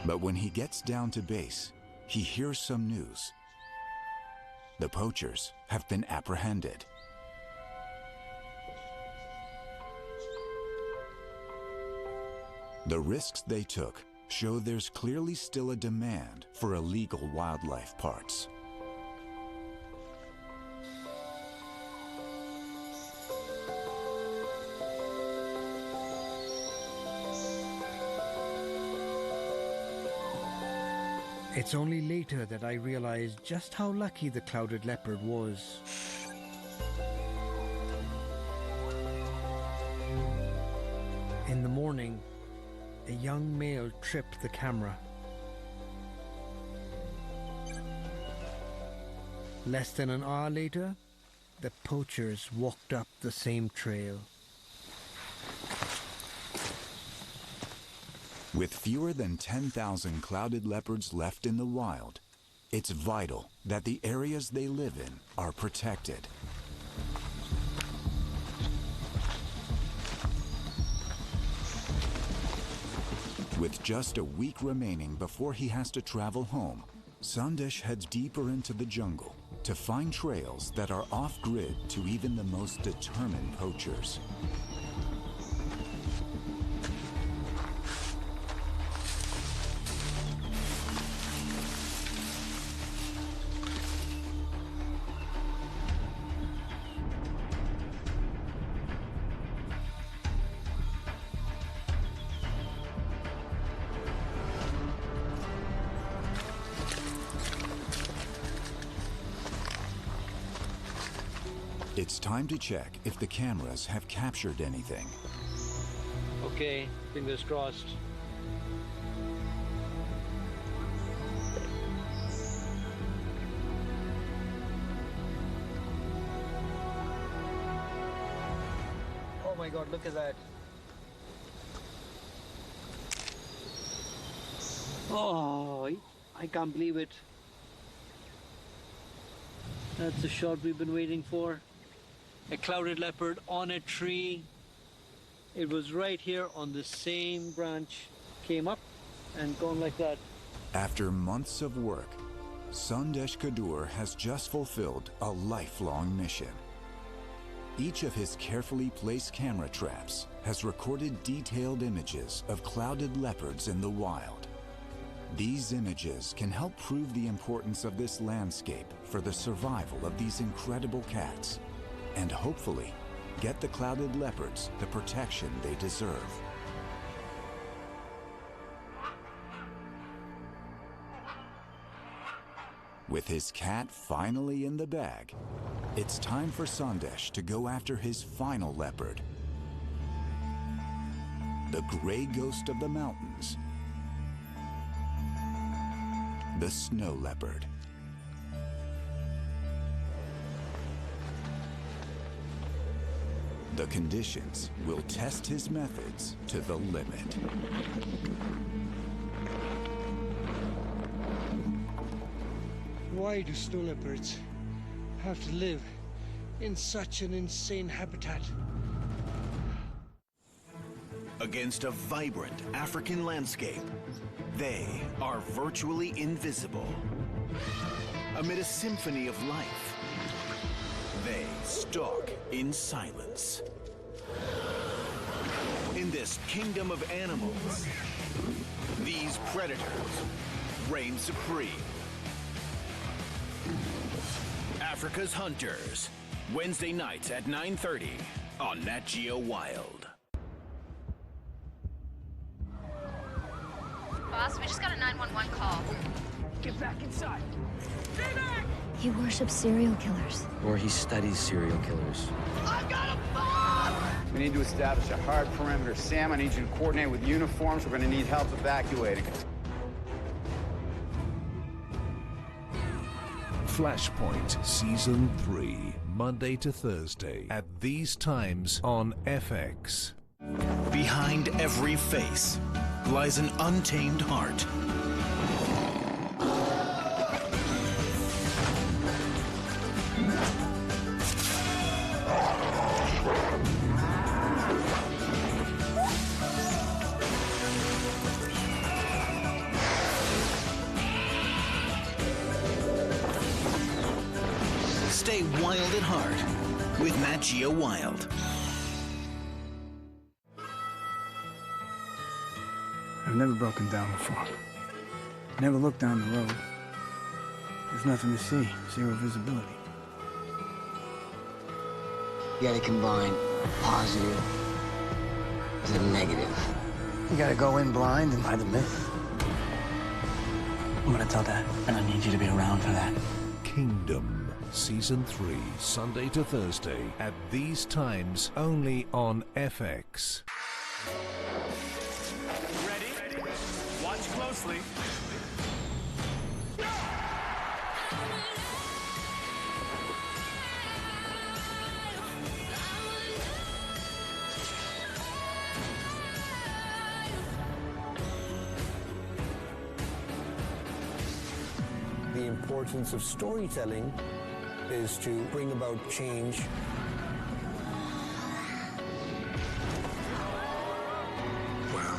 But when he gets down to base, he hears some news. The poachers have been apprehended. The risks they took show there's clearly still a demand for illegal wildlife parts. It's only later that I realized just how lucky the clouded leopard was. In the morning, a young male tripped the camera. Less than an hour later, the poachers walked up the same trail. With fewer than 10,000 clouded leopards left in the wild, it's vital that the areas they live in are protected. With just a week remaining before he has to travel home, Sandesh heads deeper into the jungle to find trails that are off-grid to even the most determined poachers. It's time to check if the cameras have captured anything. Okay, fingers crossed. Oh my God, look at that. Oh, I can't believe it. That's the shot we've been waiting for. A clouded leopard on a tree. It was right here on the same branch. Came up and gone like that. After months of work, Sandesh Kadur has just fulfilled a lifelong mission. Each of his carefully placed camera traps has recorded detailed images of clouded leopards in the wild. These images can help prove the importance of this landscape for the survival of these incredible cats, and hopefully get the clouded leopards the protection they deserve. With his cat finally in the bag, it's time for Sandesh to go after his final leopard, the gray ghost of the mountains, the snow leopard. The conditions will test his methods to the limit. Why do snow leopards have to live in such an insane habitat? Against a vibrant African landscape, they are virtually invisible. Amid a symphony of life, they stalk in silence. In this kingdom of animals, these predators reign supreme. Africa's Hunters, Wednesday nights at 9:30 on Nat Geo Wild. Boss, we just got a 911 call. Get back inside. Stay back! He worships serial killers. Or he studies serial killers. I've got a bomb! We need to establish a hard perimeter. Sam, I need you to coordinate with uniforms. We're going to need help evacuating. Flashpoint Season 3, Monday to Thursday at these times on FX. Behind every face lies an untamed heart. Stay wild at heart with Geo Wild. I've never broken down before. Never looked down the road. There's nothing to see, zero visibility. You gotta combine positive with a negative. You gotta go in blind and buy the myth. I'm gonna tell Dad, and I need you to be around for that. Kingdom, Season 3, Sunday to Thursday, at these times only on FX. Ready? Watch closely. The importance of storytelling is to bring about change. Well,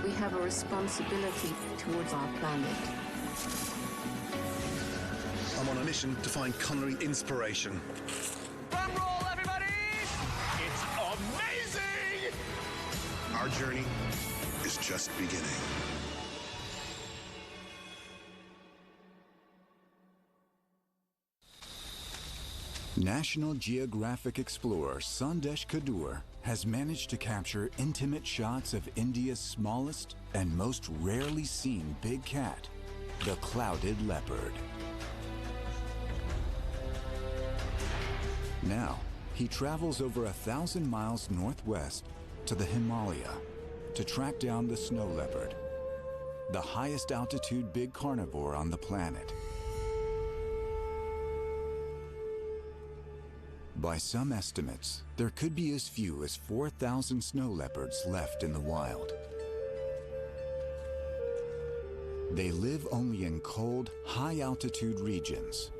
we have a responsibility towards our planet. I'm on a mission to find culinary inspiration. Drum roll, everybody! It's amazing! Our journey is just beginning. National Geographic explorer Sandesh Kadur has managed to capture intimate shots of India's smallest and most rarely seen big cat, the clouded leopard. Now, he travels over 1,000 miles northwest to the Himalaya to track down the snow leopard, the highest altitude big carnivore on the planet. By some estimates, there could be as few as 4,000 snow leopards left in the wild. They live only in cold, high-altitude regions,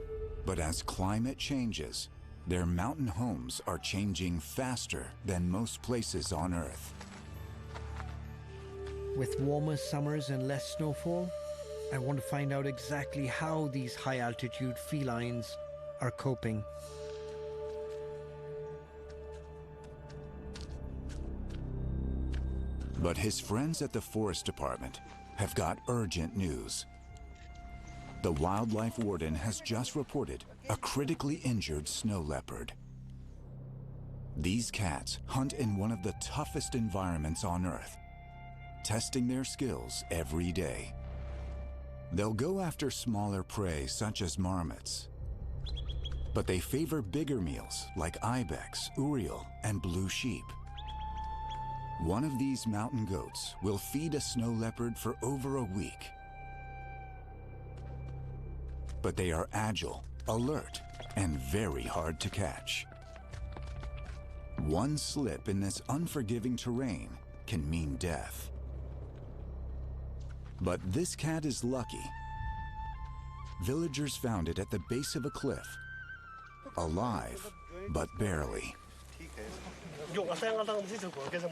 but as climate changes, their mountain homes are changing faster than most places on Earth. With warmer summers and less snowfall, I want to find out exactly how these high-altitude felines are coping. But his friends at the Forest Department have got urgent news. The wildlife warden has just reported a critically injured snow leopard. These cats hunt in one of the toughest environments on Earth, testing their skills every day. They'll go after smaller prey such as marmots, but they favor bigger meals like ibex, urial, and blue sheep. One of these mountain goats will feed a snow leopard for over a week. But they are agile, alert, and very hard to catch. One slip in this unforgiving terrain can mean death. But this cat is lucky. Villagers found it at the base of a cliff, alive, but barely.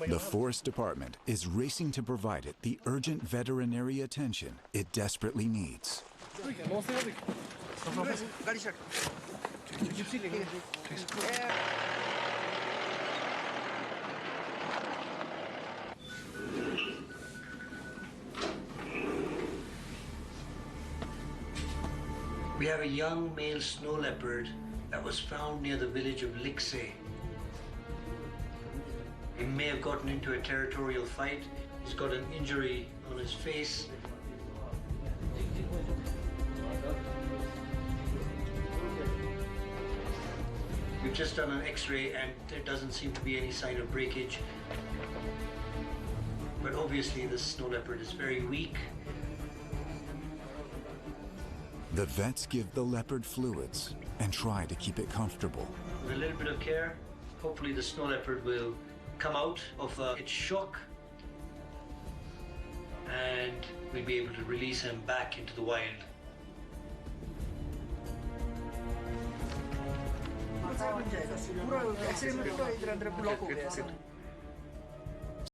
The Forest Department is racing to provide it the urgent veterinary attention it desperately needs. We have a young male snow leopard that was found near the village of Likse. He may have gotten into a territorial fight. He's got an injury on his face. We've just done an X-ray and there doesn't seem to be any sign of breakage. But obviously the snow leopard is very weak. The vets give the leopard fluids and try to keep it comfortable. With a little bit of care, hopefully the snow leopard will come out of its shock and we'll be able to release him back into the wild.